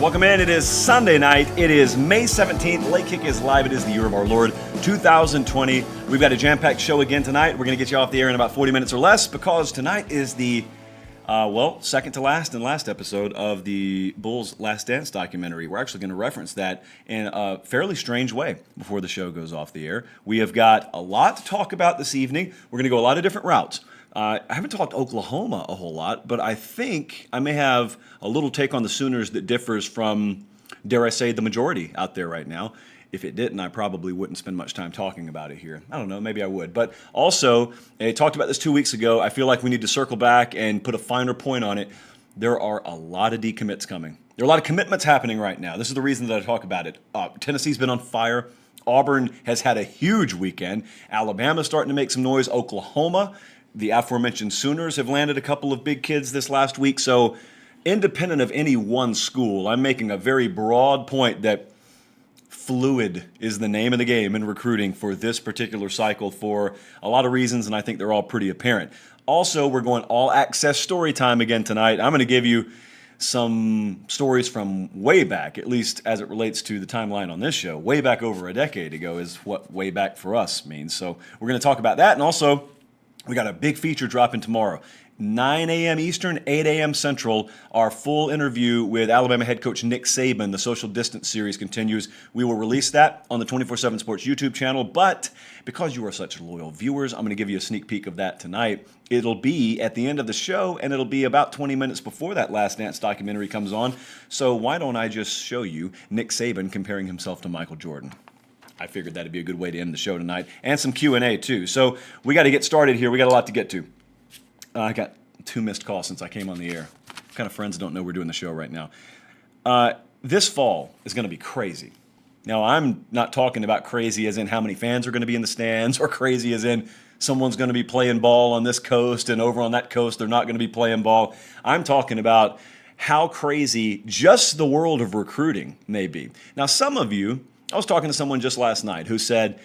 Welcome in. It is Sunday night. It is May 17th. Late Kick is live. It is the year of our Lord, 2020. We've got a jam-packed show again tonight. We're going to get you off the air in about 40 minutes or less because tonight is the, second to last and last episode of the Bulls Last Dance documentary. We're actually going to reference that in a fairly strange way before the show goes off the air. We have got a lot to talk about this evening. We're going to go a lot of different routes. I haven't talked Oklahoma a whole lot, but I think I may have a little take on the Sooners that differs from, dare I say, the majority out there right now. If it didn't, I probably wouldn't spend much time talking about it here. I don't know, maybe I would. But also, I talked about this 2 weeks ago. I feel like we need to circle back and put a finer point on it. There are a lot of decommits coming. There are a lot of commitments happening right now. This is the reason that I talk about it. Tennessee's been on fire. Auburn has had a huge weekend. Alabama's starting to make some noise. Oklahoma, the aforementioned Sooners, have landed a couple of big kids this last week. So independent of any one school, I'm making a very broad point that fluid is the name of the game in recruiting for this particular cycle for a lot of reasons, and I think they're all pretty apparent. Also, we're going all-access story time again tonight. I'm going to give you some stories from way back, at least as it relates to the timeline on this show. Way back over a decade ago is what way back for us means. So we're going to talk about that, and also we got a big feature dropping tomorrow. 9 a.m. Eastern, 8 a.m. Central, our full interview with Alabama head coach Nick Saban. The Social Distance series continues. We will release that on the 24/7 Sports YouTube channel, but because you are such loyal viewers, I'm going to give you a sneak peek of that tonight. It'll be at the end of the show, and it'll be about 20 minutes before that Last Dance documentary comes on. So why don't I just show you Nick Saban comparing himself to Michael Jordan? I figured that'd be a good way to end the show tonight, and some Q&A too. So we got to get started here. We got a lot to get to. I got 2 missed calls since I came on the air. What kind of friends don't know we're doing the show right now? This fall is going to be crazy. Now, I'm not talking about crazy as in how many fans are going to be in the stands, or crazy as in someone's going to be playing ball on this coast and over on that coast they're not going to be playing ball. I'm talking about how crazy just the world of recruiting may be. Now, some of you, I was talking to someone just last night who said,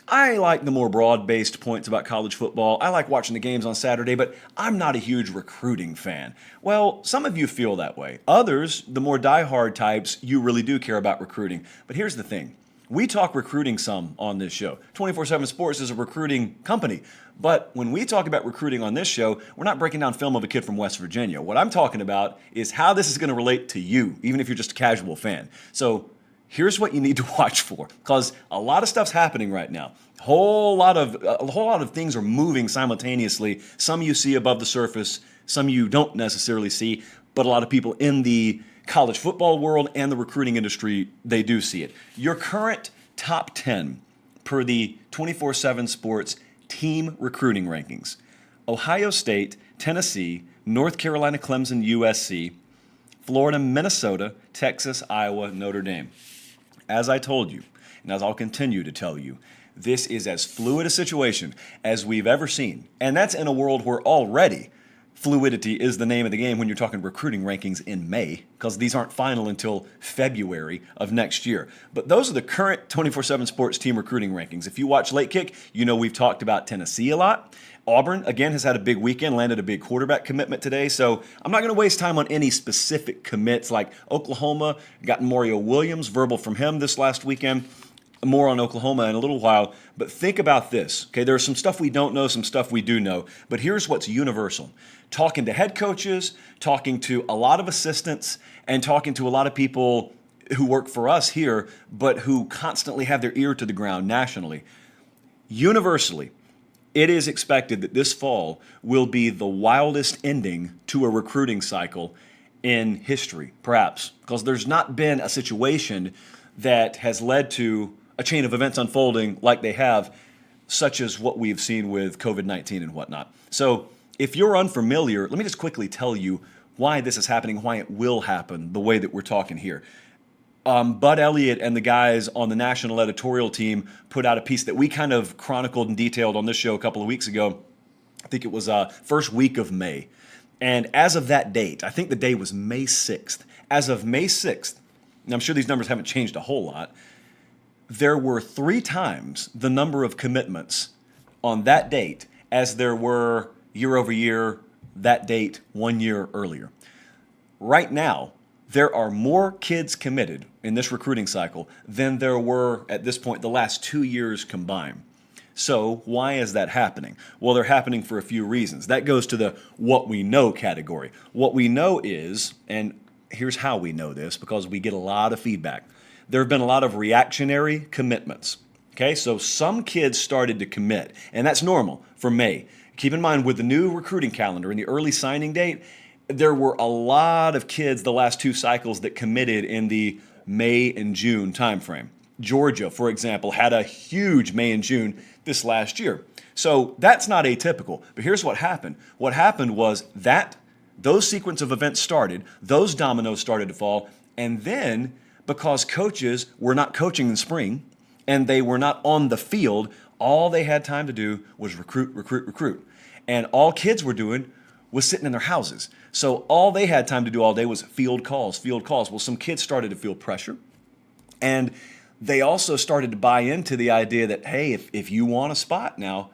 I like the more broad-based points about college football. I like watching the games on Saturday, but I'm not a huge recruiting fan. Well, some of you feel that way. Others, the more diehard types, you really do care about recruiting. But here's the thing. We talk recruiting some on this show. 24/7 Sports is a recruiting company. But when we talk about recruiting on this show, we're not breaking down film of a kid from West Virginia. What I'm talking about is how this is going to relate to you, even if you're just a casual fan. So here's what you need to watch for, because a lot of stuff's happening right now. A whole lot of things are moving simultaneously. Some you see above the surface, some you don't necessarily see, but a lot of people in the college football world and the recruiting industry, they do see it. Your current top 10 per the 24/7 Sports team recruiting rankings: Ohio State, Tennessee, North Carolina, Clemson, USC, Florida, Minnesota, Texas, Iowa, Notre Dame. As I told you, and as I'll continue to tell you, this is as fluid a situation as we've ever seen. And that's in a world where already fluidity is the name of the game when you're talking recruiting rankings in May, because these aren't final until February of next year. But those are the current 24/7 Sports team recruiting rankings. If you watch Late Kick, you know we've talked about Tennessee a lot. Auburn, again, has had a big weekend, landed a big quarterback commitment today. So I'm not going to waste time on any specific commits like Oklahoma. Got Mario Williams, verbal from him this last weekend. More on Oklahoma in a little while. But think about this. Okay, there's some stuff we don't know, some stuff we do know. But here's what's universal. Talking to head coaches, talking to a lot of assistants, and talking to a lot of people who work for us here, but who constantly have their ear to the ground nationally. Universally, it is expected that this fall will be the wildest ending to a recruiting cycle in history, perhaps, because there's not been a situation that has led to a chain of events unfolding like they have, such as what we've seen with COVID-19 and whatnot. So if you're unfamiliar, let me just quickly tell you why this is happening, why it will happen the way that we're talking here. Bud Elliott and the guys on the national editorial team put out a piece that we kind of chronicled and detailed on this show a couple of weeks ago. I think it was first week of May. And as of that date, I think the day was May 6th. As of May 6th, and I'm sure these numbers haven't changed a whole lot, there were 3 times the number of commitments on that date as there were year over year that date 1 year earlier. Right now, There are more kids committed in this recruiting cycle than there were at this point the last 2 years combined. So why is that happening? Well, they're happening for a few reasons. That goes to the what we know category. What we know is, and here's how we know this, because we get a lot of feedback. There have been a lot of reactionary commitments. Okay, so some kids started to commit, and that's normal for May. Keep in mind, with the new recruiting calendar and the early signing date, there were a lot of kids the last 2 cycles that committed in the May and June timeframe. Georgia, for example, had a huge May and June this last year. So that's not atypical. But here's what happened. What happened was that those sequence of events started, those dominoes started to fall, and then because coaches were not coaching in spring and they were not on the field, all they had time to do was recruit, recruit, recruit. And all kids were doing was sitting in their houses. So all they had time to do all day was field calls, field calls. Well, some kids started to feel pressure. And they also started to buy into the idea that, hey, if you want a spot now,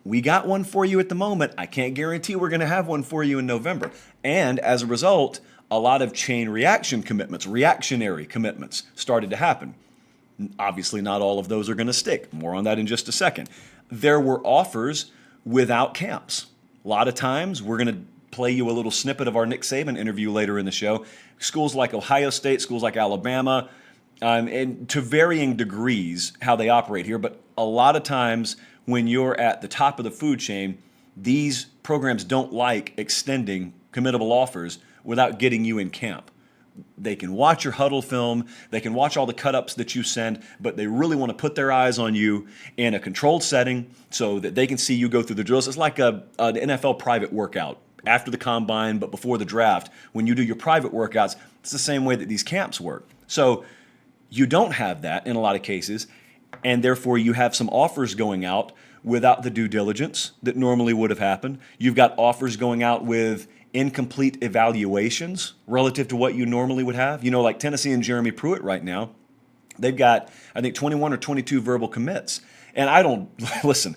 we got one for you at the moment. I can't guarantee we're going to have one for you in November. And as a result, a lot of chain reaction commitments, reactionary commitments started to happen. Obviously, not all of those are going to stick. More on that in just a second. There were offers without camps. A lot of times, we're going to play you a little snippet of our Nick Saban interview later in the show. Schools like Ohio State, schools like Alabama, and to varying degrees how they operate here, but a lot of times when you're at the top of the food chain, these programs don't like extending committable offers without getting you in camp. They can watch your huddle film, they can watch all the cut-ups that you send, but they really want to put their eyes on you in a controlled setting so that they can see you go through the drills. It's like an NFL private workout after the combine, but before the draft. When you do your private workouts, it's the same way that these camps work. So you don't have that in a lot of cases, and therefore you have some offers going out without the due diligence that normally would have happened. You've got offers going out with incomplete evaluations relative to what you normally would have. You know, like Tennessee and Jeremy Pruitt right now, they've got, I think, 21 or 22 verbal commits. And I don't, listen,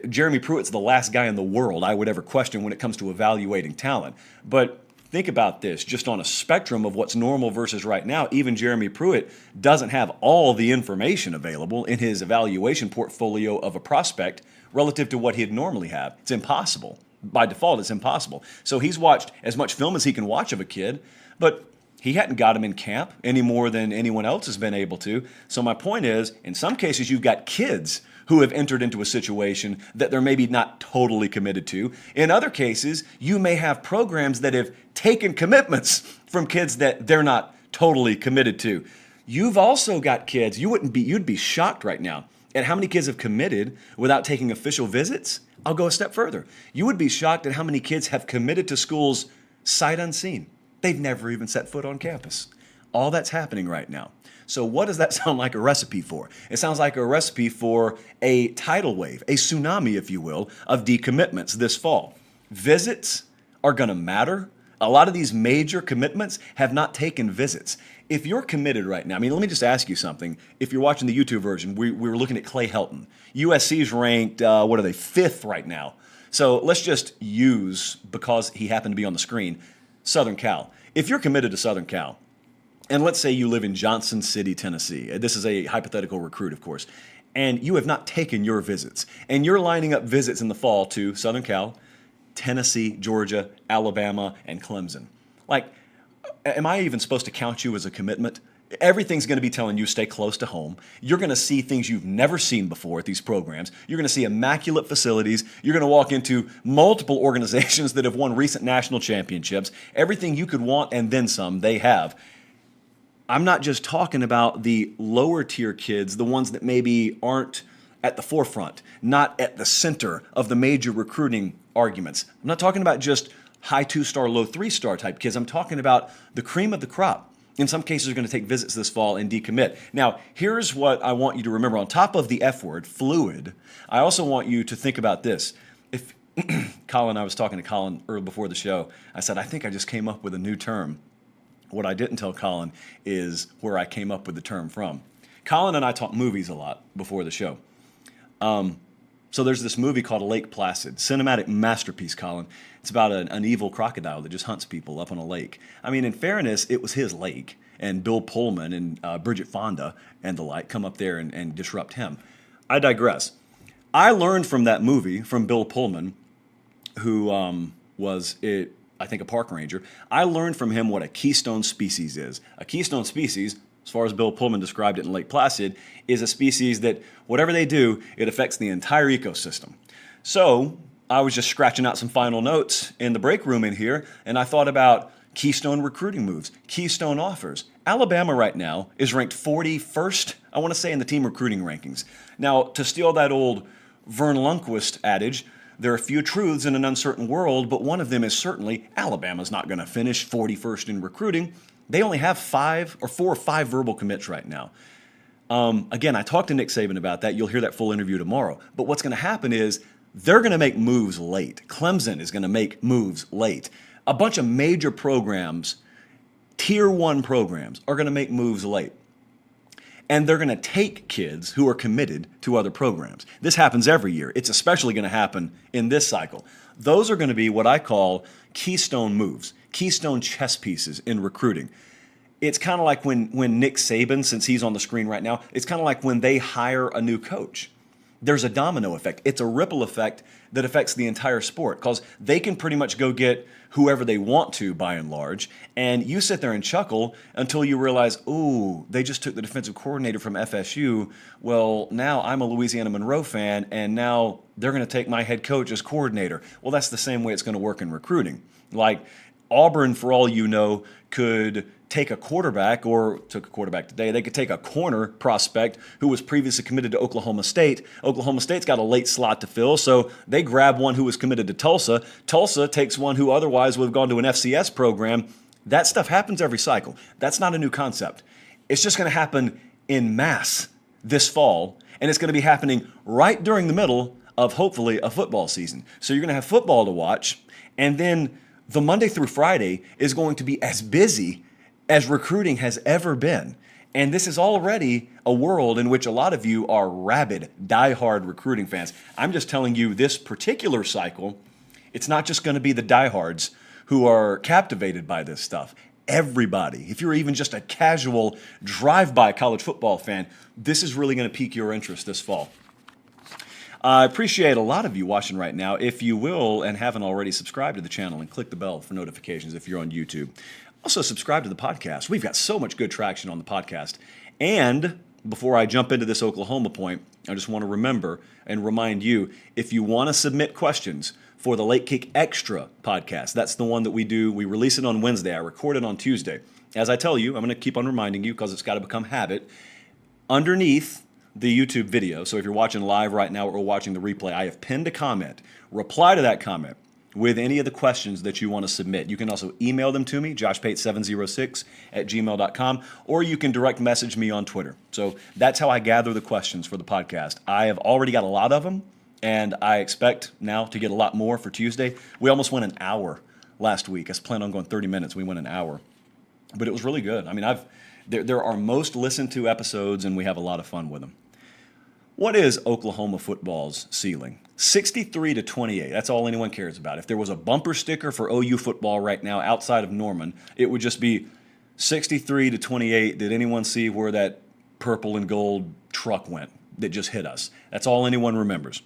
Jeremy Pruitt's the last guy in the world I would ever question when it comes to evaluating talent. But think about this, just on a spectrum of what's normal versus right now, even Jeremy Pruitt doesn't have all the information available in his evaluation portfolio of a prospect relative to what he'd normally have. It's impossible. By default, it's impossible. So he's watched as much film as he can watch of a kid, but he hadn't got him in camp any more than anyone else has been able to. So my point is, in some cases, you've got kids who have entered into a situation that they're maybe not totally committed to. In other cases, you may have programs that have taken commitments from kids that they're not totally committed to. You've also got kids, you'd be shocked right now at how many kids have committed without taking official visits. I'll go a step further. You would be shocked at how many kids have committed to schools sight unseen. They've never even set foot on campus. All that's happening right now. So what does that sound like a recipe for? It sounds like a recipe for a tidal wave, a tsunami, if you will, of decommitments this fall. Visits are going to matter. A lot of these major commitments have not taken visits. If you're committed right now, I mean, let me just ask you something. If you're watching the YouTube version, we were looking at Clay Helton. USC's ranked, what are they, 5th right now. So let's just use, because he happened to be on the screen, Southern Cal. If you're committed to Southern Cal, and let's say you live in Johnson City, Tennessee. This is a hypothetical recruit, of course. And you have not taken your visits. And you're lining up visits in the fall to Southern Cal, Tennessee, Georgia, Alabama, and Clemson. Like, am I even supposed to count you as a commitment? Everything's going to be telling you stay close to home. You're going to see things you've never seen before at these programs. You're going to see immaculate facilities. You're going to walk into multiple organizations that have won recent national championships. Everything you could want and then some, they have. I'm not just talking about the lower tier kids, the ones that maybe aren't at the forefront, not at the center of the major recruiting arguments. I'm not talking about just high 2-star, low 3-star type kids. I'm talking about the cream of the crop. In some cases, are going to take visits this fall and decommit. Now, here's what I want you to remember. On top of the F word, fluid, I also want you to think about this. If Colin, I was talking to Colin early before the show. I said, I think I just came up with a new term. What I didn't tell Colin is where I came up with the term from. Colin and I talk movies a lot before the show. So there's this movie called Lake Placid, cinematic masterpiece, Colin. It's about an evil crocodile that just hunts people up on a lake. I mean, in fairness, it was his lake, and Bill Pullman and Bridget Fonda and the like come up there and disrupt him. I digress. I learned from that movie, from Bill Pullman, who I think, a park ranger. I learned from him what a keystone species is. A keystone species, as far as Bill Pullman described it in Lake Placid, is a species that whatever they do, it affects the entire ecosystem. So I was just scratching out some final notes in the break room in here, and I thought about keystone recruiting moves, keystone offers. Alabama right now is ranked 41st, I want to say, in the team recruiting rankings. Now, to steal that old Vern Lundquist adage, there are a few truths in an uncertain world, but one of them is certainly Alabama's not going to finish 41st in recruiting. They only have 4 or 5 verbal commits right now. Again, I talked to Nick Saban about that. You'll hear that full interview tomorrow. But what's going to happen is they're going to make moves late. Clemson is going to make moves late. A bunch of major programs, tier 1 programs, are going to make moves late. And they're going to take kids who are committed to other programs. This happens every year. It's especially going to happen in this cycle. Those are going to be what I call keystone moves, keystone chess pieces in recruiting. It's kind of like when Nick Saban, since he's on the screen right now, it's kind of like when they hire a new coach. There's a domino effect. It's a ripple effect that affects the entire sport because they can pretty much go get whoever they want to, by and large, and you sit there and chuckle until you realize, ooh, they just took the defensive coordinator from FSU. Well, now I'm a Louisiana Monroe fan, and now they're going to take my head coach as coordinator. Well, that's the same way it's going to work in recruiting. Like Auburn, for all you know, could take a quarterback, or took a quarterback today, they could take a corner prospect who was previously committed to Oklahoma State. Oklahoma State's got a late slot to fill, so they grab one who was committed to Tulsa. Tulsa takes one who otherwise would have gone to an FCS program. That stuff happens every cycle. That's not a new concept. It's just going to happen en masse this fall, and it's going to be happening right during the middle of, hopefully, a football season. So you're going to have football to watch, and then the Monday through Friday is going to be as busy as recruiting has ever been. And this is already a world in which a lot of you are rabid, diehard recruiting fans. I'm just telling you, this particular cycle, it's not just going to be the diehards who are captivated by this stuff. Everybody, if you're even just a casual drive-by college football fan, this is really going to pique your interest this fall. I appreciate a lot of you watching right now. If you will and haven't already, subscribe to the channel and click the bell for notifications if you're on YouTube. Also, subscribe to the podcast. We've got so much good traction on the podcast. And before I jump into this Oklahoma point, I just want to remember and remind you, if you want to submit questions for the Late Kick Extra podcast, that's the one that we do. We release it on Wednesday. I record it on Tuesday. As I tell you, I'm going to keep on reminding you because it's got to become habit. Underneath the YouTube video, so if you're watching live right now or watching the replay, I have pinned a comment. Reply to that comment with any of the questions that you want to submit. You can also email them to me, joshpate706@gmail.com, or you can direct message me on Twitter. So that's how I gather the questions for the podcast. I have already got a lot of them, and I expect now to get a lot more for Tuesday. We almost went an hour last week. I planned on going 30 minutes. We went an hour. But it was really good. I mean, there are most listened to episodes, and we have a lot of fun with them. What is Oklahoma football's ceiling? 63-28. That's all anyone cares about. If there was a bumper sticker for OU football right now outside of Norman, it would just be 63-28. Did anyone see where that purple and gold truck went that just hit us? That's all anyone remembers.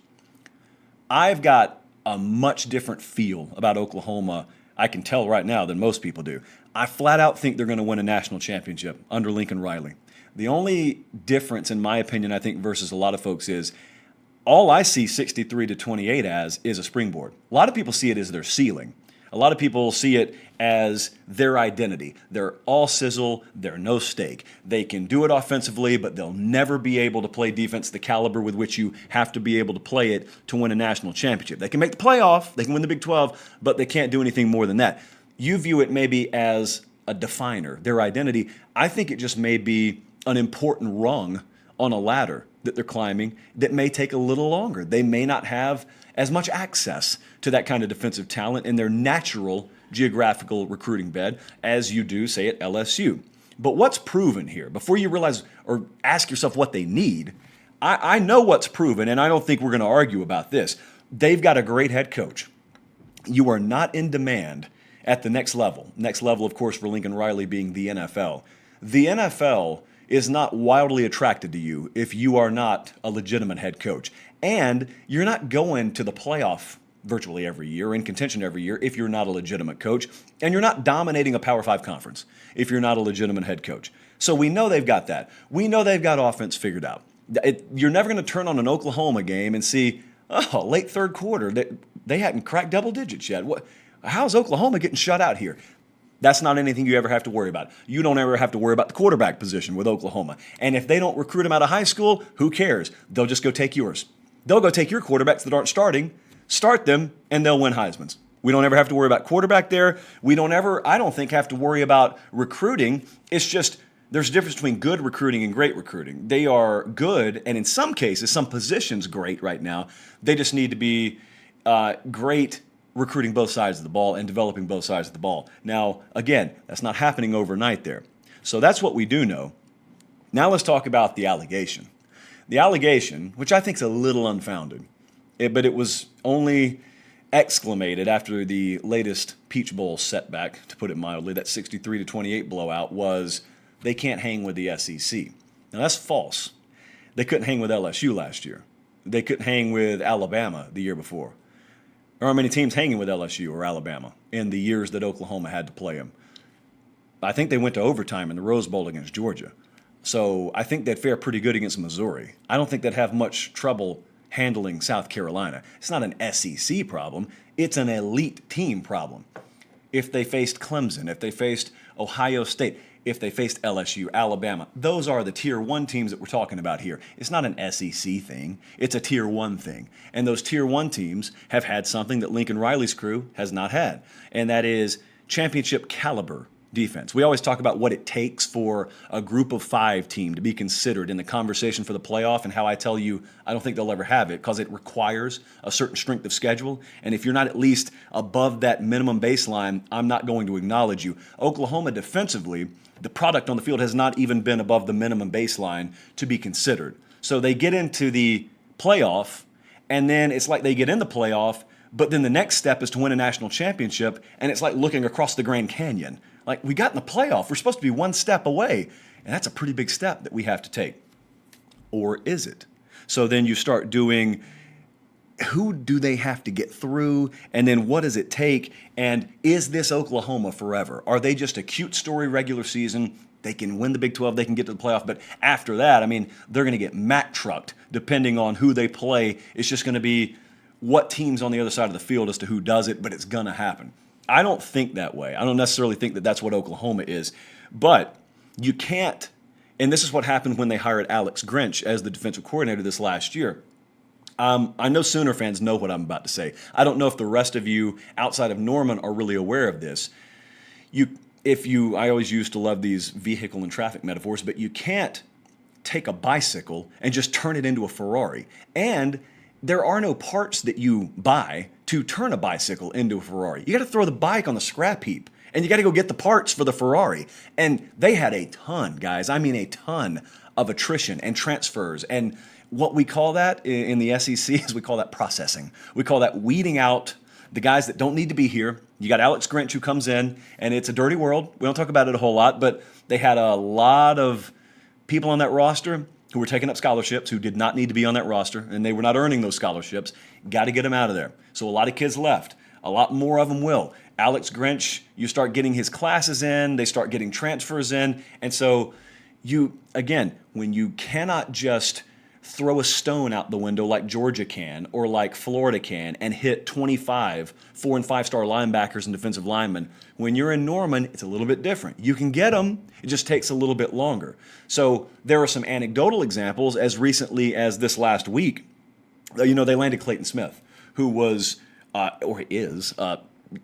I've got a much different feel about Oklahoma, I can tell right now, than most people do. I flat out think they're going to win a national championship under Lincoln Riley. The only difference, in my opinion, I think, versus a lot of folks is all I see 63-28 as is a springboard. A lot of people see it as their ceiling. A lot of people see it as their identity. They're all sizzle, they're no steak. They can do it offensively, but they'll never be able to play defense the caliber with which you have to be able to play it to win a national championship. They can make the playoff, they can win the Big 12, but they can't do anything more than that. You view it maybe as a definer, their identity. I think it just may be an important rung on a ladder that they're climbing that may take a little longer. They may not have as much access to that kind of defensive talent in their natural geographical recruiting bed as you do, say, at LSU. But what's proven here, before you realize or ask yourself what they need, I know what's proven, and I don't think we're going to argue about this. They've got a great head coach. You are not in demand at the next level. Next level, of course, for Lincoln Riley being the NFL. The NFL is not wildly attracted to you if you are not a legitimate head coach. And you're not going to the playoff virtually every year, in contention every year, if you're not a legitimate coach. And you're not dominating a Power 5 conference if you're not a legitimate head coach. So we know they've got that. We know they've got offense figured out. You're never going to turn on an Oklahoma game and see, oh, late third quarter, they hadn't cracked double digits yet. How's Oklahoma getting shut out here? That's not anything you ever have to worry about. You don't ever have to worry about the quarterback position with Oklahoma. And if they don't recruit them out of high school, who cares? They'll just go take yours. They'll go take your quarterbacks that aren't starting, start them, and they'll win Heismans. We don't ever have to worry about quarterback there. We don't ever, I don't think, have to worry about recruiting. It's just there's a difference between good recruiting and great recruiting. They are good, and in some cases, some positions great right now. They just need to be great recruiting both sides of the ball and developing both sides of the ball. Now, again, that's not happening overnight there. So that's what we do know. Now let's talk about the allegation. The allegation, which I think is a little unfounded, but it was only exclamated after the latest Peach Bowl setback, to put it mildly, that 63-28 blowout, was they can't hang with the SEC. Now that's false. They couldn't hang with LSU last year. They couldn't hang with Alabama the year before. There aren't many teams hanging with LSU or Alabama in the years that Oklahoma had to play them. I think they went to overtime in the Rose Bowl against Georgia. So I think they'd fare pretty good against Missouri. I don't think they'd have much trouble handling South Carolina. It's not an SEC problem. It's an elite team problem. If they faced Clemson, if they faced Ohio State, if they faced LSU, Alabama, those are the Tier 1 teams that we're talking about here. It's not an SEC thing. It's a Tier 1 thing. And those Tier 1 teams have had something that Lincoln Riley's crew has not had, and that is championship caliber defense. We always talk about what it takes for a group of 5 team to be considered in the conversation for the playoff, and how I tell you I don't think they'll ever have it because it requires a certain strength of schedule. And if you're not at least above that minimum baseline, I'm not going to acknowledge you. Oklahoma defensively, the product on the field has not even been above the minimum baseline to be considered. So they get into the playoff, and then it's like they get in the playoff, but then the next step is to win a national championship, and it's like looking across the Grand Canyon. Like, we got in the playoff. We're supposed to be one step away, and that's a pretty big step that we have to take. Or is it? So then you start doing, who do they have to get through, and then what does it take, and is this Oklahoma forever? Are they just a cute story regular season? They can win the Big 12, they can get to the playoff, but after that, I mean, they're going to get Mack-trucked depending on who they play. It's just going to be what team's on the other side of the field as to who does it, but it's going to happen. I don't think that way. I don't necessarily think that that's what Oklahoma is, but you can't, and this is what happened when they hired Alex Grinch as the defensive coordinator this last year. I know Sooner fans know what I'm about to say. I don't know if the rest of you outside of Norman are really aware of this. I always used to love these vehicle and traffic metaphors, but you can't take a bicycle and just turn it into a Ferrari. And there are no parts that you buy to turn a bicycle into a Ferrari. You got to throw the bike on the scrap heap, and you got to go get the parts for the Ferrari. And they had a ton, guys. I mean, a ton of attrition and transfers. And what we call that in the SEC is we call that processing. We call that weeding out the guys that don't need to be here. You got Alex Grinch who comes in, and it's a dirty world. We don't talk about it a whole lot, but they had a lot of people on that roster who were taking up scholarships who did not need to be on that roster, and they were not earning those scholarships. Got to get them out of there. So a lot of kids left. A lot more of them will. Alex Grinch, you start getting his classes in, they start getting transfers in, and so when you cannot just throw a stone out the window like Georgia can or like Florida can and hit 25 4- and 5-star linebackers and defensive linemen. When you're in Norman, it's a little bit different. You can get them. It just takes a little bit longer. So there are some anecdotal examples as recently as this last week. They landed Clayton Smith, who was or is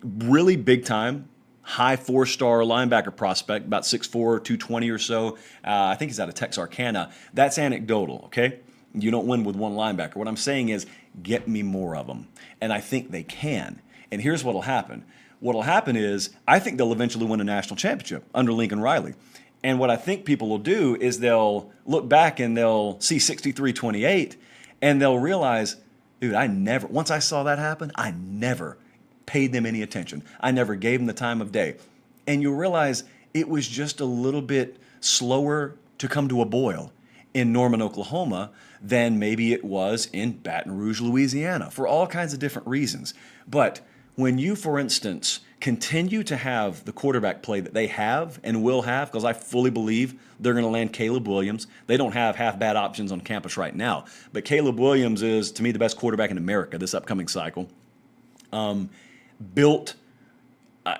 really big time, high 4-star linebacker prospect, about 6'4", 220 or so. I think he's out of Texarkana. That's anecdotal, okay? You don't win with one linebacker. What I'm saying is, get me more of them. And I think they can. And here's what'll happen. What'll happen is, I think they'll eventually win a national championship under Lincoln Riley. And what I think people will do is they'll look back and they'll see 63-28 and they'll realize, dude, once I saw that happen, I never paid them any attention. I never gave them the time of day. And you'll realize it was just a little bit slower to come to a boil in Norman, Oklahoma than maybe it was in Baton Rouge, Louisiana, for all kinds of different reasons. But when you, for instance, continue to have the quarterback play that they have and will have, because I fully believe they're going to land Caleb Williams. They don't have half bad options on campus right now, but Caleb Williams is, to me, the best quarterback in America this upcoming cycle. Built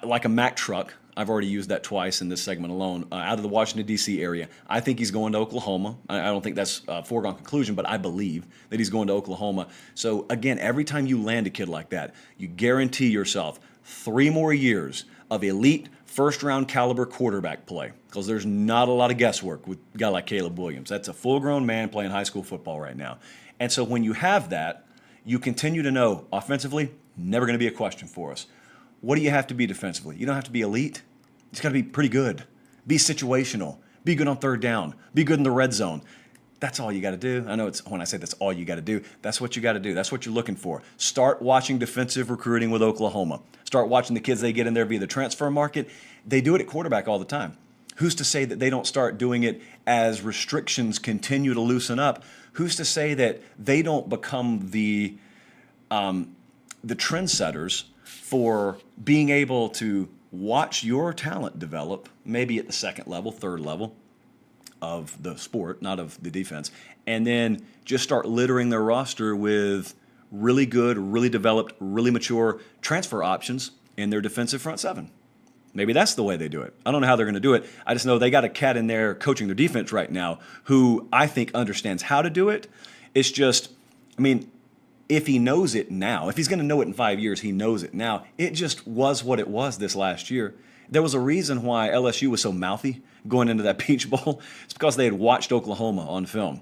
like a Mack truck. I've already used that twice in this segment alone, out of the Washington, D.C. area. I think he's going to Oklahoma. I don't think that's a foregone conclusion, but I believe that he's going to Oklahoma. So, again, every time you land a kid like that, you guarantee yourself 3 more years of elite first-round caliber quarterback play, because there's not a lot of guesswork with a guy like Caleb Williams. That's a full-grown man playing high school football right now. And so when you have that, you continue to know offensively, never going to be a question for us. What do you have to be defensively? You don't have to be elite. It's got to be pretty good. Be situational. Be good on third down. Be good in the red zone. That's all you got to do. I know it's when I say that's all you got to do, that's what you got to do. That's what you're looking for. Start watching defensive recruiting with Oklahoma. Start watching the kids they get in there via the transfer market. They do it at quarterback all the time. Who's to say that they don't start doing it as restrictions continue to loosen up? Who's to say that they don't become the trendsetters for being able to watch your talent develop, maybe at the second level, third level of the sport, not of the defense, and then just start littering their roster with really good, really developed, really mature transfer options in their defensive front seven. Maybe that's the way they do it. I don't know how they're going to do it. I just know they got a cat in there coaching their defense right now who I think understands how to do it. It's just, I mean, if he knows it now, if he's going to know it in 5 years, he knows it now. It just was what it was this last year. There was a reason why LSU was so mouthy going into that Peach Bowl. It's because they had watched Oklahoma on film.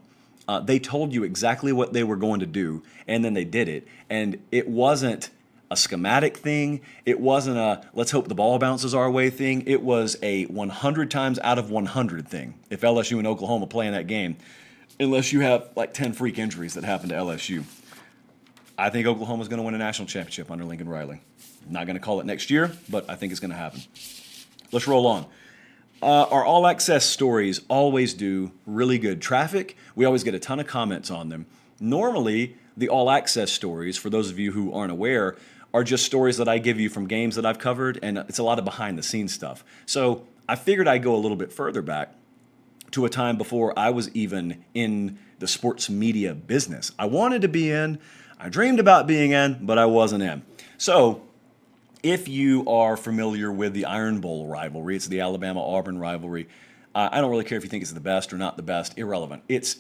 They told you exactly what they were going to do, and then they did it. And it wasn't a schematic thing. It wasn't a let's hope the ball bounces our way thing. It was a 100 times out of 100 thing if LSU and Oklahoma play in that game, unless you have like 10 freak injuries that happen to LSU. I think Oklahoma's going to win a national championship under Lincoln Riley. Not going to call it next year, but I think it's going to happen. Let's roll on. Our all-access stories always do really good traffic. We always get a ton of comments on them. Normally, the all-access stories, for those of you who aren't aware, are just stories that I give you from games that I've covered, and it's a lot of behind-the-scenes stuff. So I figured I'd go a little bit further back to a time before I was even in the sports media business. I wanted to be in. I dreamed about being in, but I wasn't in. So if you are familiar with the Iron Bowl rivalry, it's the Alabama-Auburn rivalry. I don't really care if you think it's the best or not the best, irrelevant. It's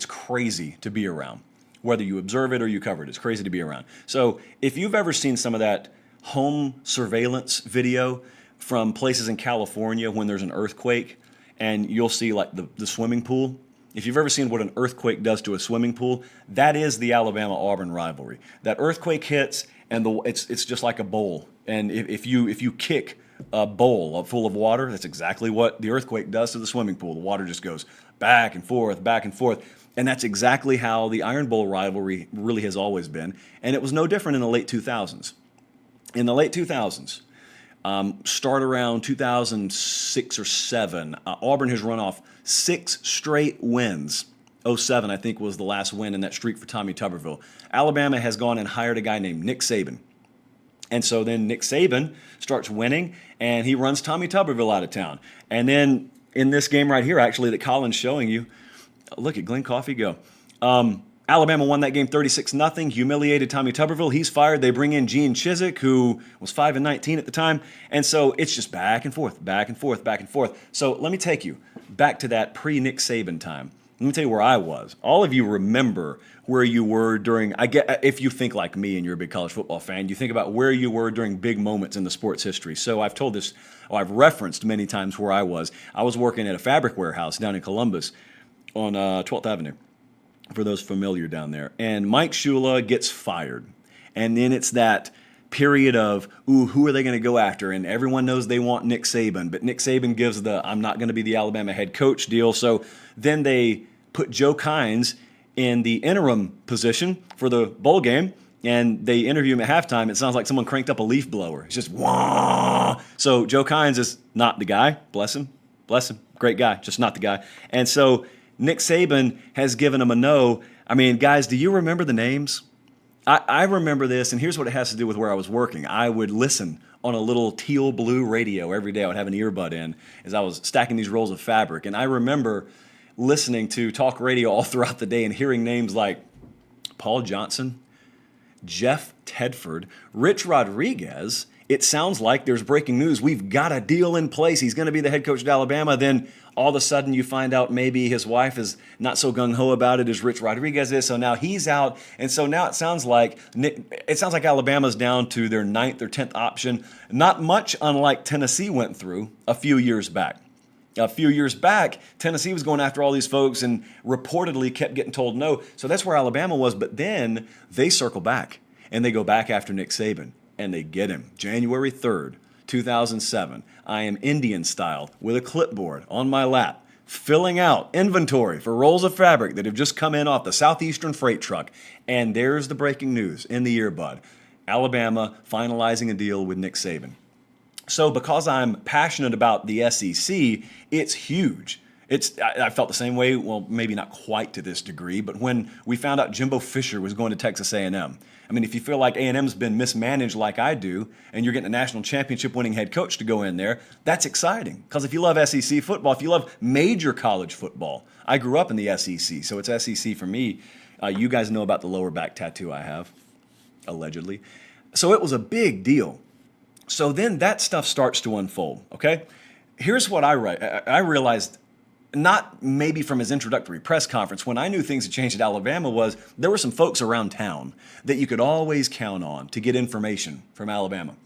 crazy to be around. Whether you observe it or you cover it, it's crazy to be around. So if you've ever seen some of that home surveillance video from places in California when there's an earthquake and you'll see like the swimming pool, if you've ever seen what an earthquake does to a swimming pool, that is the Alabama-Auburn rivalry. That earthquake hits, and it's just like a bowl. And if you kick a bowl full of water, that's exactly what the earthquake does to the swimming pool. The water just goes back and forth, back and forth. And that's exactly how the Iron Bowl rivalry really has always been. And it was no different in the late 2000s. In the late 2000s, start around 2006 or 7, Auburn has run off 6 straight wins. 07, I think, was the last win in that streak for Tommy Tuberville. Alabama has gone and hired a guy named Nick Saban. And so then Nick Saban starts winning, and he runs Tommy Tuberville out of town. And then in this game right here, actually, that Colin's showing you, look at Glenn Coffey go. Alabama won that game 36-0, humiliated Tommy Tuberville. He's fired. They bring in Gene Chizik, who was 5-19 at the time. And so it's just back and forth, back and forth, back and forth. So let me take you back to that pre-Nick Saban time. Let me tell you where I was. All of you remember where you were during, if you think like me and you're a big college football fan, you think about where you were during big moments in the sports history. So I've referenced many times where I was. I was working at a fabric warehouse down in Columbus on 12th Avenue, for those familiar down there. And Mike Shula gets fired. And then it's that period of, ooh, who are they going to go after? And everyone knows they want Nick Saban, but Nick Saban gives the I'm not going to be the Alabama head coach deal. So then they put Joe Kynes in the interim position for the bowl game, and they interview him at halftime. It sounds like someone cranked up a leaf blower. It's just wah. So Joe Kynes is not the guy. Bless him. Bless him. Great guy, just not the guy. And so Nick Saban has given him a no. I mean, guys, do you remember the names? I remember this, and here's what it has to do with where I was working. I would listen on a little teal blue radio every day. I would have an earbud in as I was stacking these rolls of fabric. And I remember listening to talk radio all throughout the day and hearing names like Paul Johnson, Jeff Tedford, Rich Rodriguez. It sounds like there's breaking news. We've got a deal in place. He's going to be the head coach at Alabama. Then all of a sudden you find out maybe his wife is not so gung-ho about it as Rich Rodriguez is. So now he's out. And so now it sounds like Alabama's down to their 9th or 10th option. Not much unlike Tennessee went through a few years back. A few years back, Tennessee was going after all these folks and reportedly kept getting told no. So that's where Alabama was. But then they circle back and they go back after Nick Saban. And they get him. January 3rd, 2007. I am Indian style with a clipboard on my lap, filling out inventory for rolls of fabric that have just come in off the Southeastern freight truck. And there's the breaking news in the earbud. Alabama finalizing a deal with Nick Saban. So because I'm passionate about the SEC, it's huge. I felt the same way, well, maybe not quite to this degree, but when we found out Jimbo Fisher was going to Texas A&M. I mean, if you feel like A&M's been mismanaged like I do, and you're getting a national championship winning head coach to go in there, that's exciting. Because if you love SEC football, if you love major college football, I grew up in the SEC, so it's SEC for me. You guys know about the lower back tattoo I have, allegedly. So it was a big deal. So then that stuff starts to unfold, okay? Here's what I realized, not maybe from his introductory press conference, when I knew things had changed at Alabama, was there were some folks around town that you could always count on to get information from Alabama.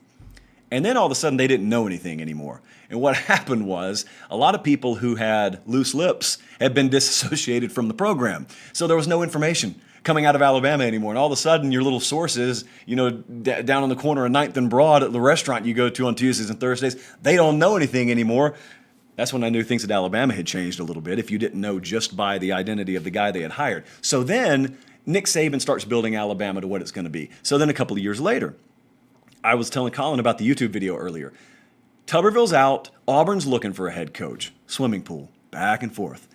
And then all of a sudden they didn't know anything anymore. And what happened was a lot of people who had loose lips had been disassociated from the program. So there was no information coming out of Alabama anymore. And all of a sudden your little sources, down on the corner of 9th and Broad at the restaurant you go to on Tuesdays and Thursdays, they don't know anything anymore. That's when I knew things at Alabama had changed a little bit, if you didn't know just by the identity of the guy they had hired. So then Nick Saban starts building Alabama to what it's going to be. So then a couple of years later, I was telling Colin about the YouTube video earlier. Tuberville's out. Auburn's looking for a head coach. Swimming pool, back and forth.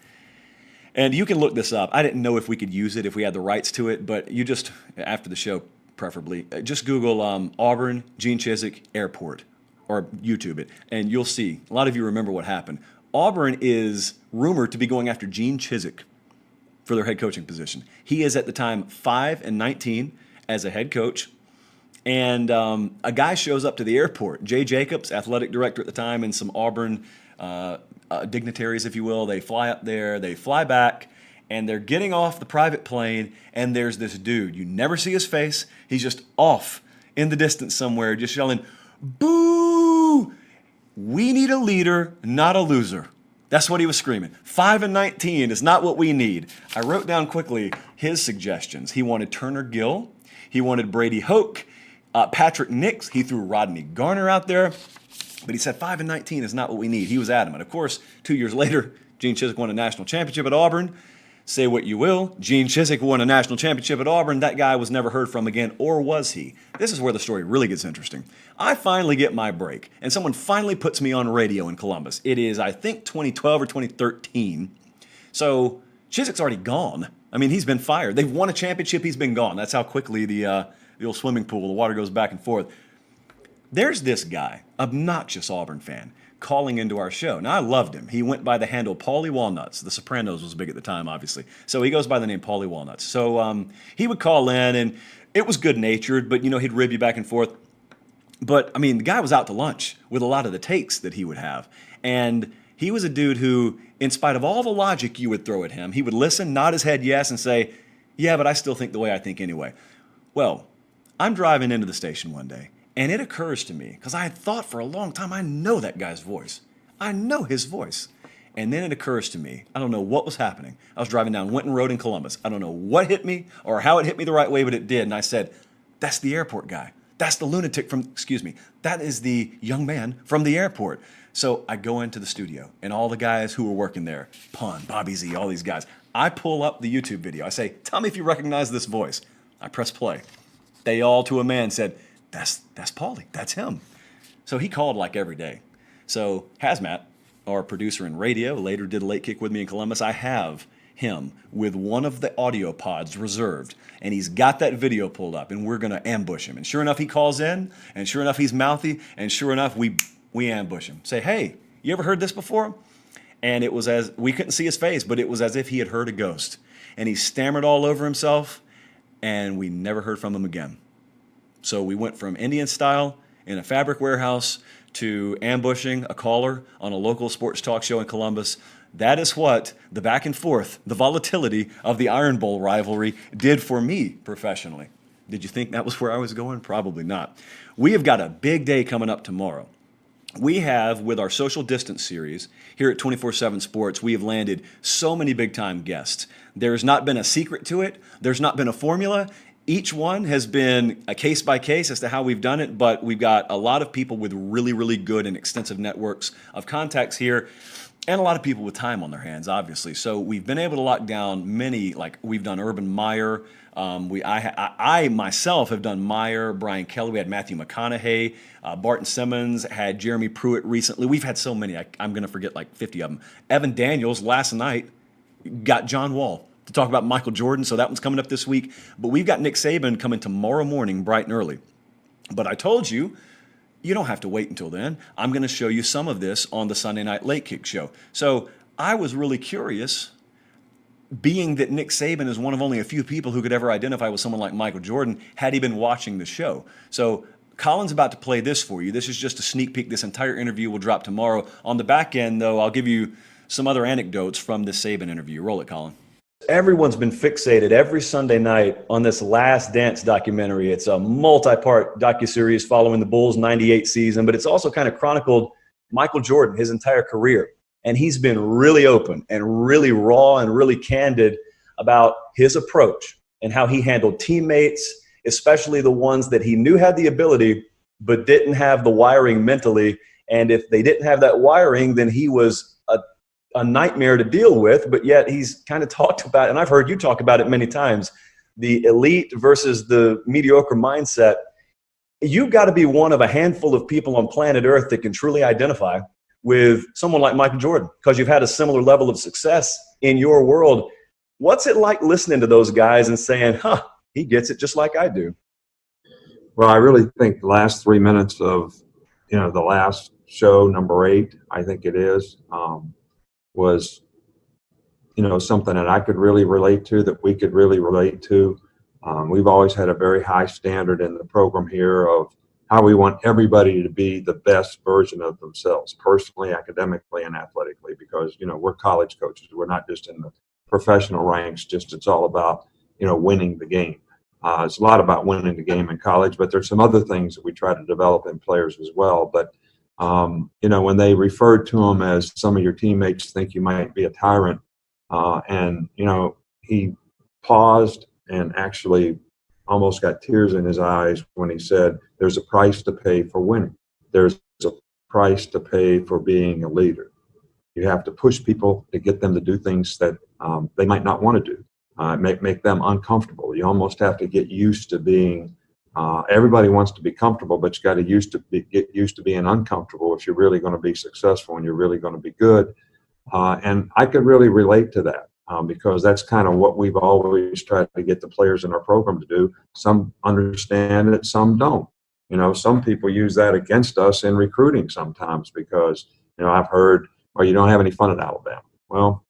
And you can look this up. I didn't know if we could use it, if we had the rights to it, but you just, after the show preferably, just Google Auburn, Gene Chizik, Airport. Or YouTube it, and you'll see. A lot of you remember what happened. Auburn is rumored to be going after Gene Chizik for their head coaching position. He is at the time 5-19 as a head coach, and a guy shows up to the airport. Jay Jacobs, athletic director at the time, and some Auburn dignitaries, if you will. They fly up there, they fly back, and they're getting off the private plane, and there's this dude. You never see his face. He's just off in the distance somewhere, just yelling, "Boo! We need a leader, not a loser." That's what he was screaming. 5-19 is not what we need. I wrote down quickly his suggestions. He wanted Turner Gill. He wanted Brady Hoke. Patrick Nix. He threw Rodney Garner out there. But he said 5-19 is not what we need. He was adamant. Of course, 2 years later, Gene Chizik won a national championship at Auburn. Say what you will, Gene Chizik won a national championship at Auburn. That guy was never heard from again, or was he? This is where the story really gets interesting. I finally get my break, and someone finally puts me on radio in Columbus. It is, I think, 2012 or 2013. So Chizik's already gone. I mean, he's been fired. They've won a championship. He's been gone. That's how quickly the old swimming pool, the water goes back and forth. There's this guy, obnoxious Auburn fan, calling into our show. Now, I loved him. He went by the handle Paulie Walnuts. The Sopranos was big at the time, obviously. So he goes by the name Paulie Walnuts. So he would call in, and it was good-natured, but, he'd rib you back and forth. But, I mean, the guy was out to lunch with a lot of the takes that he would have. And he was a dude who, in spite of all the logic you would throw at him, he would listen, nod his head yes, and say, "Yeah, but I still think the way I think anyway." Well, I'm driving into the station one day, and it occurs to me, because I had thought for a long time, I know that guy's voice. I know his voice. And then it occurs to me, I don't know what was happening. I was driving down Winton Road in Columbus. I don't know what hit me or how it hit me the right way, but it did. And I said, "That's the airport guy. That's the lunatic from, excuse me, that is the young man from the airport. So I go into the studio and all the guys who were working there, Pun, Bobby Z, all these guys, I pull up the YouTube video. I say, tell me if you recognize this voice. I press play. They all to a man said, that's Paulie, that's him. So he called like every day. So Hazmat, our producer in radio, later did a late kick with me in Columbus. I have him with one of the audio pods reserved, and he's got that video pulled up, and we're going to ambush him. And sure enough, he calls in, and sure enough, he's mouthy, and sure enough, we ambush him. Say, hey, you ever heard this before? And it was as, we couldn't see his face, but it was as if he had heard a ghost. And he stammered all over himself, and we never heard from him again. So we went from Indian style in a fabric warehouse to ambushing a caller on a local sports talk show in Columbus. That is what the back and forth, the volatility of the Iron Bowl rivalry did for me professionally. Did you think that was where I was going? Probably not. We have got a big day coming up tomorrow. We have, with our social distance series here at 24/7 Sports, we have landed so many big-time guests. There's not been a secret to it. There's not been a formula. Each one has been a case by case as to how we've done it, but we've got a lot of people with really, really good and extensive networks of contacts here, and a lot of people with time on their hands, obviously. So we've been able to lock down many, like we've done Urban Meyer. I myself have done Meyer, Brian Kelly. We had Matthew McConaughey, Barton Simmons, had Jeremy Pruitt recently. We've had so many. I'm going to forget like 50 of them. Evan Daniels last night got John Wall to talk about Michael Jordan, so that one's coming up this week. But we've got Nick Saban coming tomorrow morning, bright and early. But I told you, you don't have to wait until then. I'm going to show you some of this on the Sunday Night Late Kick show. So I was really curious, being that Nick Saban is one of only a few people who could ever identify with someone like Michael Jordan, had he been watching the show. So Colin's about to play this for you. This is just a sneak peek. This entire interview will drop tomorrow. On the back end, though, I'll give you some other anecdotes from this Saban interview. Roll it, Colin. Everyone's been fixated every Sunday night on this Last Dance documentary. It's a multi-part docuseries following the Bulls' 98 season, but it's also kind of chronicled Michael Jordan, his entire career. And he's been really open and really raw and really candid about his approach and how he handled teammates, especially the ones that he knew had the ability but didn't have the wiring mentally. And if they didn't have that wiring, then he was a nightmare to deal with, but yet he's kind of talked about, and I've heard you talk about it many times, the elite versus the mediocre mindset. You've got to be one of a handful of people on planet Earth that can truly identify with someone like Michael Jordan, because you've had a similar level of success in your world. What's it like listening to those guys and saying, he gets it just like I do? Well, I really think the last 3 minutes of, the last show, number 8, I think it is, was, something that I could really relate to, that we could really relate to. We've always had a very high standard in the program here of how we want everybody to be the best version of themselves, personally, academically, and athletically, because, we're college coaches. We're not just in the professional ranks, it's all about, winning the game. It's a lot about winning the game in college, but there's some other things that we try to develop in players as well. But when they referred to him as, some of your teammates think you might be a tyrant, and he paused and actually almost got tears in his eyes when he said, there's a price to pay for winning. There's a price to pay for being a leader. You have to push people to get them to do things that they might not want to do, make them uncomfortable. You almost have to get used to being everybody wants to be comfortable, but you got to get used to being uncomfortable if you're really going to be successful and you're really going to be good. And I could really relate to that because that's kind of what we've always tried to get the players in our program to do. Some understand it, some don't. Some people use that against us in recruiting sometimes because, I've heard, well, you don't have any fun at Alabama. Well,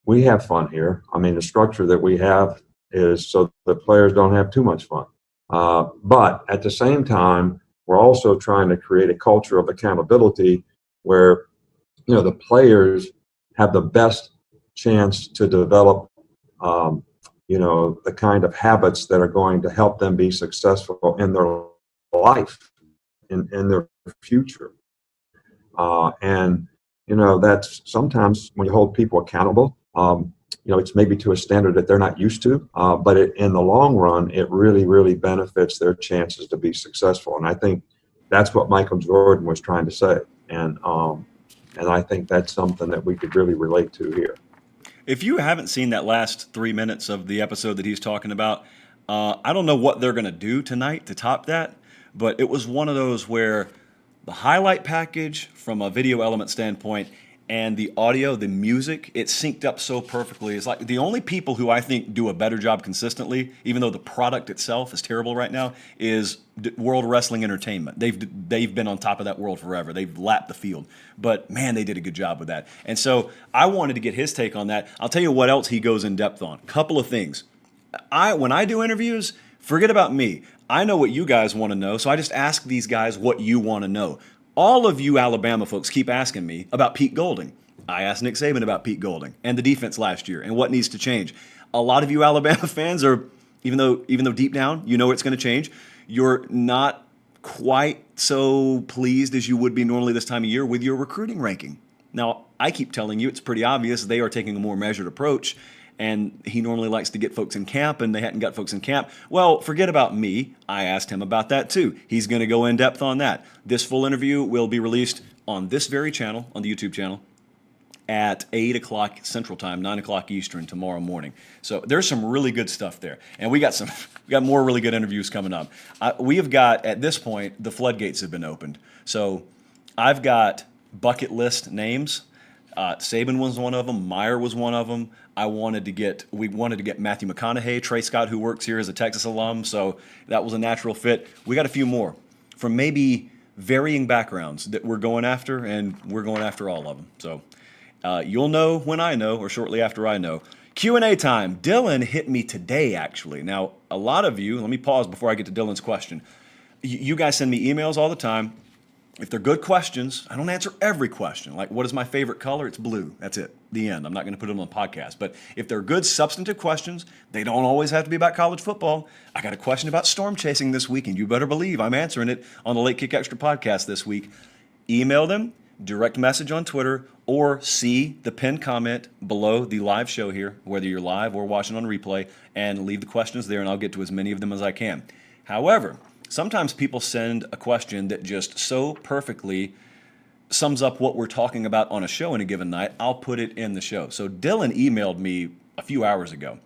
we have fun here. I mean, the structure that we have is so the players don't have too much fun. But at the same time, we're also trying to create a culture of accountability where, the players have the best chance to develop, the kind of habits that are going to help them be successful in their life, in their future. And that's sometimes when you hold people accountable, it's maybe to a standard that they're not used to, but in the long run, it really, really benefits their chances to be successful. And I think that's what Michael Jordan was trying to say. And I think that's something that we could really relate to here. If you haven't seen that last 3 minutes of the episode that he's talking about, I don't know what they're going to do tonight to top that, but it was one of those where the highlight package from a video element standpoint and the audio, the music, it synced up so perfectly. It's like the only people who I think do a better job consistently, even though the product itself is terrible right now, is World Wrestling Entertainment. They've been on top of that world forever. They've lapped the field. But man, they did a good job with that. And so I wanted to get his take on that. I'll tell you what else he goes in depth on. Couple of things. When I do interviews, forget about me. I know what you guys want to know, so I just ask these guys what you want to know. All of you Alabama folks keep asking me about Pete Golding. I asked Nick Saban about Pete Golding and the defense last year and what needs to change. A lot of you Alabama fans are, even though deep down you know it's going to change, you're not quite so pleased as you would be normally this time of year with your recruiting ranking. Now, I keep telling you it's pretty obvious they are taking a more measured approach, and he normally likes to get folks in camp, and they hadn't got folks in camp. Well, forget about me. I asked him about that too. He's going to go in depth on that. This full interview will be released on this very channel, on the YouTube channel, at 8 o'clock Central Time, 9 o'clock Eastern tomorrow morning. So there's some really good stuff there. And we got more really good interviews coming up. We have got, at this point, the floodgates have been opened. So I've got bucket list names. Saban was one of them. Meyer was one of them. We wanted to get Matthew McConaughey, Trey Scott, who works here as a Texas alum. So that was a natural fit. We got a few more from maybe varying backgrounds that we're going after, and we're going after all of them. So you'll know when I know, or shortly after I know. Q&A time. Dylan hit me today, actually. Now, a lot of you, let me pause before I get to Dylan's question. You guys send me emails all the time. If they're good questions, I don't answer every question. Like, what is my favorite color? It's blue. That's it. The end. I'm not going to put them on the podcast. But if they're good, substantive questions, they don't always have to be about college football. I got a question about storm chasing this week, and you better believe I'm answering it on the Late Kick Extra podcast this week. Email them, direct message on Twitter, or see the pinned comment below the live show here, whether you're live or watching on replay, and leave the questions there, and I'll get to as many of them as I can. However, sometimes people send a question that just so perfectly sums up what we're talking about on a show in a given night. I'll put it in the show. So Dylan emailed me a few hours ago.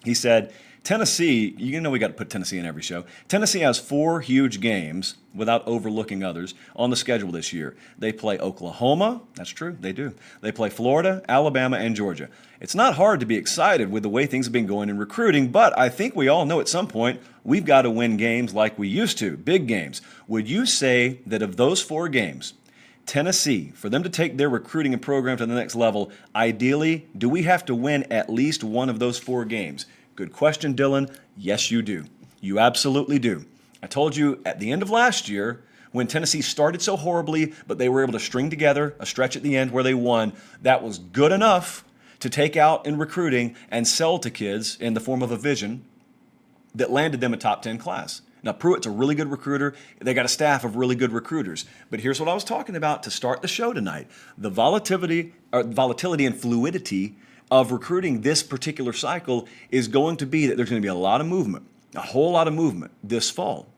He said, Tennessee, you know we got to put Tennessee in every show. Tennessee has 4 huge games, without overlooking others, on the schedule this year. They play Oklahoma. That's true, they do. They play Florida, Alabama, and Georgia. It's not hard to be excited with the way things have been going in recruiting, but I think we all know at some point we've got to win games like we used to, big games. Would you say that of those 4 games, Tennessee, for them to take their recruiting and program to the next level, ideally, do we have to win at least one of those 4 games? Good question, Dylan. Yes, you do. You absolutely do. I told you at the end of last year, when Tennessee started so horribly, but they were able to string together a stretch at the end where they won, that was good enough to take out in recruiting and sell to kids in the form of a vision that landed them a top 10 class. Now, Pruitt's a really good recruiter. They got a staff of really good recruiters. But here's what I was talking about to start the show tonight. The volatility and fluidity of recruiting this particular cycle is going to be that there's going to be a lot of movement, a whole lot of movement this fall.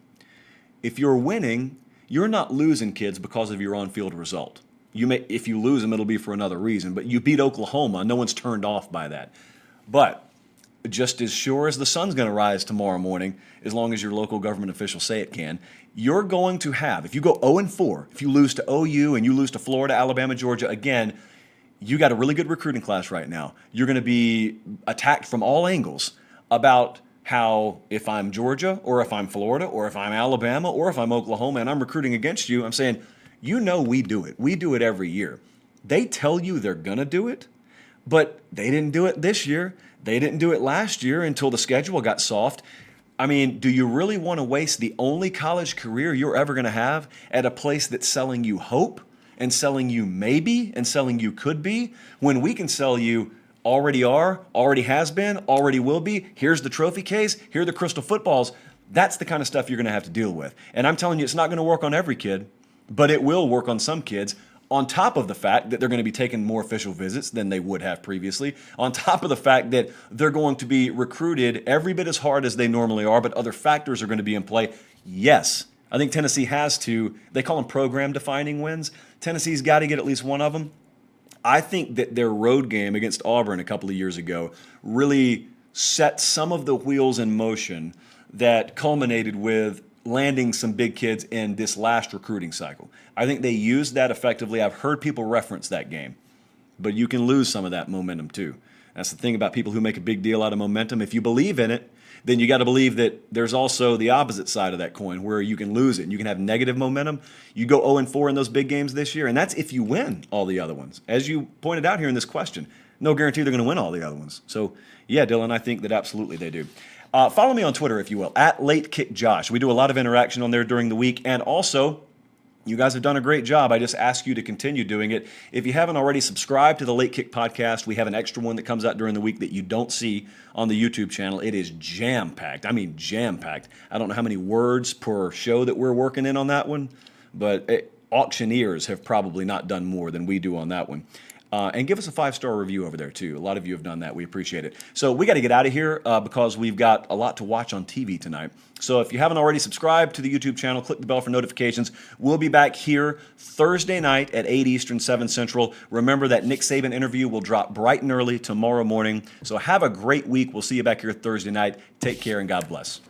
If you're winning, you're not losing kids because of your on-field result. If you lose them, it'll be for another reason. But you beat Oklahoma. No one's turned off by that. But just as sure as the sun's going to rise tomorrow morning, as long as your local government officials say it can, you're going to have, if you go 0-4, if you lose to OU and you lose to Florida, Alabama, Georgia, again, you got a really good recruiting class right now. You're going to be attacked from all angles about how if I'm Georgia or if I'm Florida or if I'm Alabama or if I'm Oklahoma and I'm recruiting against you, I'm saying, we do it. We do it every year. They tell you they're going to do it, but they didn't do it this year. They didn't do it last year until the schedule got soft. I mean, do you really want to waste the only college career you're ever going to have at a place that's selling you hope and selling you maybe and selling you could be, when we can sell you already are, already has been, already will be, here's the trophy case, here are the crystal footballs? That's the kind of stuff you're going to have to deal with. And I'm telling you, it's not going to work on every kid, but it will work on some kids. On top of the fact that they're going to be taking more official visits than they would have previously, on top of the fact that they're going to be recruited every bit as hard as they normally are, but other factors are going to be in play. Yes, I think Tennessee has to, they call them program-defining wins. Tennessee's got to get at least one of them. I think that their road game against Auburn a couple of years ago really set some of the wheels in motion that culminated with landing some big kids in this last recruiting cycle. I think they used that effectively. I've heard people reference that game, but you can lose some of that momentum too. That's the thing about people who make a big deal out of momentum. If you believe in it, then you got to believe that there's also the opposite side of that coin where you can lose it and you can have negative momentum. You go 0-4 in those big games this year, and that's if you win all the other ones. As you pointed out here in this question, no guarantee they're going to win all the other ones. So, yeah, Dylan, I think that absolutely they do. Follow me on Twitter, if you will, at LateKickJosh. We do a lot of interaction on there during the week. And also, you guys have done a great job. I just ask you to continue doing it. If you haven't already subscribed to the Late Kick podcast, we have an extra one that comes out during the week that you don't see on the YouTube channel. It is jam-packed. I mean jam-packed. I don't know how many words per show that we're working in on that one, but auctioneers have probably not done more than we do on that one. And give us a 5-star review over there, too. A lot of you have done that. We appreciate it. So we got to get out of here because we've got a lot to watch on TV tonight. So if you haven't already subscribed to the YouTube channel, click the bell for notifications. We'll be back here Thursday night at 8 Eastern, 7 Central. Remember that Nick Saban interview will drop bright and early tomorrow morning. So have a great week. We'll see you back here Thursday night. Take care and God bless.